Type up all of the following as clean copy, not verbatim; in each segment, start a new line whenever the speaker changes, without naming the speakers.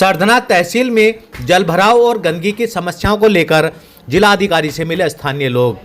सरधना तहसील में जलभराव और गंदगी की समस्याओं को लेकर जिलाधिकारी से मिले स्थानीय लोग।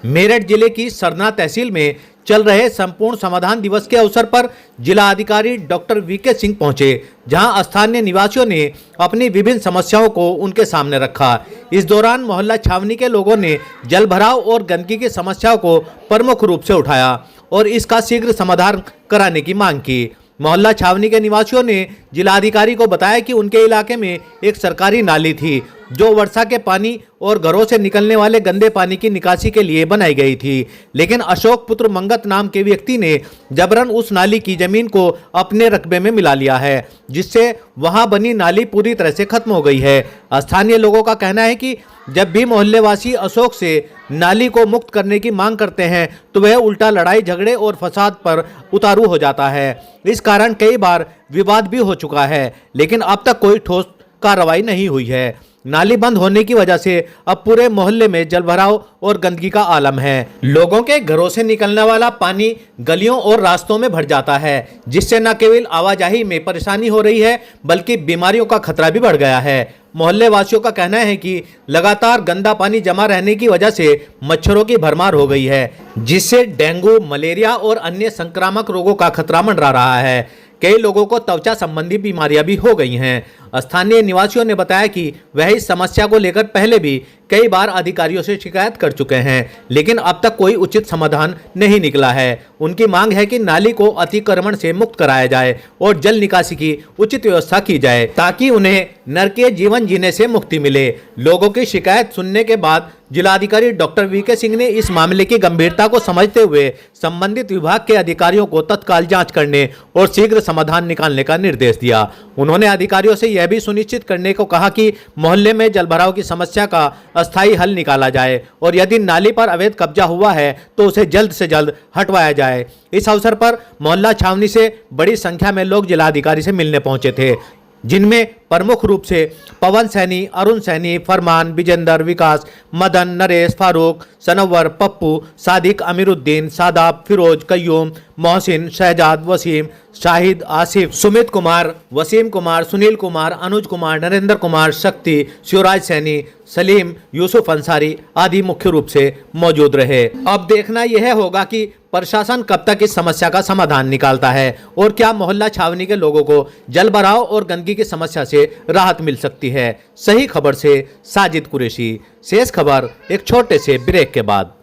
मेरठ जिले की सरधना तहसील में चल रहे संपूर्ण समाधान दिवस के अवसर पर जिलाधिकारी डॉक्टर वीके सिंह पहुंचे, जहां स्थानीय निवासियों ने अपनी विभिन्न समस्याओं को उनके सामने रखा। इस दौरान मोहल्ला छावनी के लोगों ने जलभराव और गंदगी की समस्याओं को प्रमुख रूप से उठाया और इसका शीघ्र समाधान कराने की मांग की। मोहल्ला छावनी के निवासियों ने जिलाधिकारी को बताया कि उनके इलाके में एक सरकारी नाली थी जो वर्षा के पानी और घरों से निकलने वाले गंदे पानी की निकासी के लिए बनाई गई थी, लेकिन अशोक पुत्र मंगत नाम के व्यक्ति ने जबरन उस नाली की जमीन को अपने रकबे में मिला लिया है, जिससे वहां बनी नाली पूरी तरह से खत्म हो गई है। स्थानीय लोगों का कहना है कि जब भी मोहल्लेवासी अशोक से नाली को मुक्त करने की मांग करते हैं तो वह उल्टा लड़ाई झगड़े और फसाद पर उतारू हो जाता है। इस कारण कई बार विवाद भी हो चुका है, लेकिन अब तक कोई ठोस कार्रवाई नहीं हुई है। नाली बंद होने की वजह से अब पूरे मोहल्ले में जलभराव और गंदगी का आलम है। लोगों के घरों से निकलने वाला पानी गलियों और रास्तों में भर जाता है, जिससे न केवल आवाजाही में परेशानी हो रही है बल्कि बीमारियों का खतरा भी बढ़ गया है। मोहल्ले वासियों का कहना है कि लगातार गंदा पानी जमा रहने की वजह से मच्छरों की भरमार हो गई है, जिससे डेंगू, मलेरिया और अन्य संक्रामक रोगों का खतरा मंडरा रहा है। कई लोगों को त्वचा संबंधी बीमारियां भी हो गई हैं। स्थानीय निवासियों ने बताया कि वह इस समस्या को लेकर पहले भी कई बार अधिकारियों से शिकायत कर चुके हैं, लेकिन अब तक कोई उचित समाधान नहीं निकला है। उनकी मांग है कि नाली को अतिक्रमण से मुक्त कराया जाए और जल निकासी की उचित व्यवस्था की जाए, ताकि उन्हें नरकीय जीवन जीने से मुक्ति मिले। लोगों की शिकायत सुनने के बाद जिलाधिकारी डॉक्टर वीके सिंह ने इस मामले की गंभीरता को समझते हुए संबंधित विभाग के अधिकारियों को तत्काल जांच करने और शीघ्र समाधान निकालने का निर्देश दिया। उन्होंने अधिकारियों से यह भी सुनिश्चित करने को कहा कि मोहल्ले में जलभराव की समस्या का अस्थायी हल निकाला जाए और यदि नाली पर अवैध कब्जा हुआ है तो उसे जल्द से जल्द हटवाया जाए। इस अवसर पर मोहल्ला छावनी से बड़ी संख्या में लोग जिलाधिकारी से मिलने पहुंचे थे, जिनमें प्रमुख रूप से पवन सैनी, अरुण सैनी, फरमान, विजेंदर, विकास, मदन, नरेश, फारूक, सनवर, पप्पू, सादिक, अमीरुद्दीन, सादाब, फिरोज, कय्यूम, मोहसिन, शहजाद, वसीम, शाहिद, आसिफ, सुमित कुमार, वसीम कुमार, सुनील कुमार, अनुज कुमार, नरेंद्र कुमार, शक्ति, शिवराज सैनी, सलीम, यूसुफ अंसारी आदि मुख्य रूप से मौजूद रहे। अब देखना यह होगा कि प्रशासन कब तक इस समस्या का समाधान निकालता है और क्या मोहल्ला छावनी के लोगों को जलभराव और गंदगी की समस्या से राहत मिल सकती है। सही खबर से साजिद कुरैशी। शेष खबर एक छोटे से ब्रेक के बाद।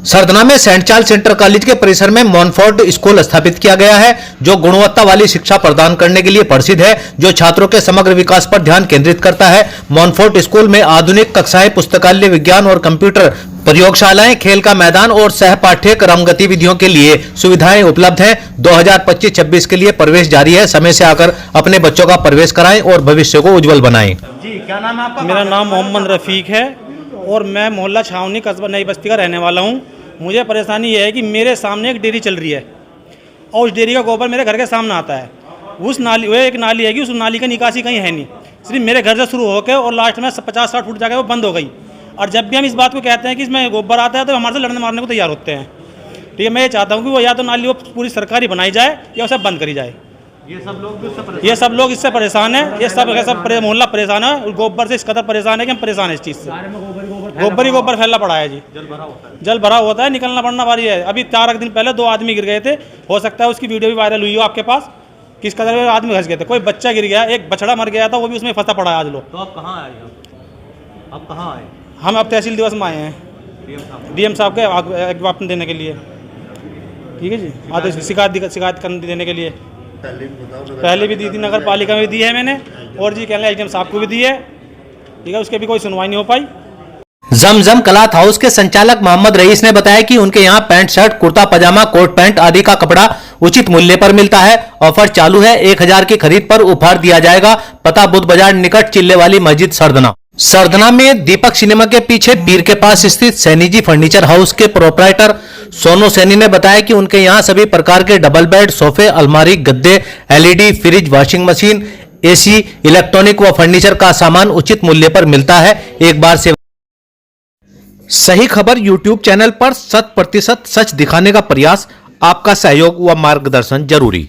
सरधना में सेंट चार्ल्स सेंटर कॉलेज के परिसर में मॉनफोर्ट स्कूल स्थापित किया गया है, जो गुणवत्ता वाली शिक्षा प्रदान करने के लिए प्रसिद्ध है, जो छात्रों के समग्र विकास पर ध्यान केंद्रित करता है। मॉनफोर्ट स्कूल में आधुनिक कक्षाएं, पुस्तकालय, विज्ञान और कंप्यूटर प्रयोगशालाएं, खेल का मैदान और सह पाठ्यक्रम गतिविधियों के लिए सुविधाएं उपलब्ध हैं। 2025-26 के लिए प्रवेश जारी है। समय से आकर अपने बच्चों का प्रवेश कराएं और भविष्य को उज्जवल बनाएं।
जी, क्या नाम है आपका? मेरा नाम मोहम्मद रफीक है और मैं मोहल्ला छावनी कस्बा नई बस्ती का रहने वाला हूँ। मुझे परेशानी यह है कि मेरे सामने एक डेयरी चल रही है और उस डेयरी का गोबर मेरे घर के सामने आता है। उस नाली, वह एक नाली है कि उस नाली का निकासी कहीं है नहीं, सिर्फ मेरे घर से शुरू होकर और लास्ट में 50-60 फुट जाकर वो बंद हो गई। और जब भी हम इस बात को कहते हैं कि इसमें गोबर आता है तो हमारे से लड़ने मारने को तैयार होते हैं। ठीक है, मैं ये चाहता हूँ कि वो या तो नाली वो पूरी सरकारी बनाई जाए या उसे बंद करी जाए। ये सब लोग इससे परेशान है, ये सब मोहल्ला परेशान है। गोबर से इस कदर परेशान है कि हम परेशान है इस चीज़ से। गोबर ही गोबर फैला पड़ा है जी। जल भराव होता है, निकलना पड़ना भारी है। अभी 4 दिन पहले 2 आदमी गिर गए थे, हो सकता है उसकी वीडियो भी वायरल हुई हो आपके पास, किस कदर आदमी घस गए थे। कोई बच्चा गिर गया, एक बछड़ा मर गया था, वो भी उसमें फंसा पड़ा है आज लोग।
तो आप कहाँ आए? आप कहाँ आए?
हम अब तहसील दिवस में आए हैं डीएम साहब के ज्ञापन देने के लिए। ठीक है जी, आदेश शिकायत करने देने के लिए। पहले भी दी थी, नगर पालिका में दी है मैंने, और जी कहना एचडीएम साहब को भी दी है। ठीक है, उसके भी कोई सुनवाई नहीं हो पाई।
जमजम क्लॉथ हाउस के संचालक मोहम्मद रईस ने बताया कि उनके यहाँ पैंट शर्ट, कुर्ता पजामा, कोट पैंट आदि का कपड़ा उचित मूल्य पर मिलता है। ऑफर चालू है। 1000 की खरीद पर उपहार दिया जाएगा। पता बुद्ध बाजार निकट चिल्ले वाली मस्जिद सरधना। सरधना में दीपक सिनेमा के पीछे पीर के पास स्थित सैनी जी फर्नीचर हाउस के प्रोपराइटर सोनू सैनी ने बताया कि उनके यहाँ सभी प्रकार के डबल बेड, सोफे, अलमारी, गद्दे, LED, fridge, washing machine, AC, electronic व फर्नीचर का सामान उचित मूल्य पर मिलता है। एक बार से सही खबर यूट्यूब चैनल पर 100% सच दिखाने का प्रयास। आपका सहयोग व मार्गदर्शन जरूरी।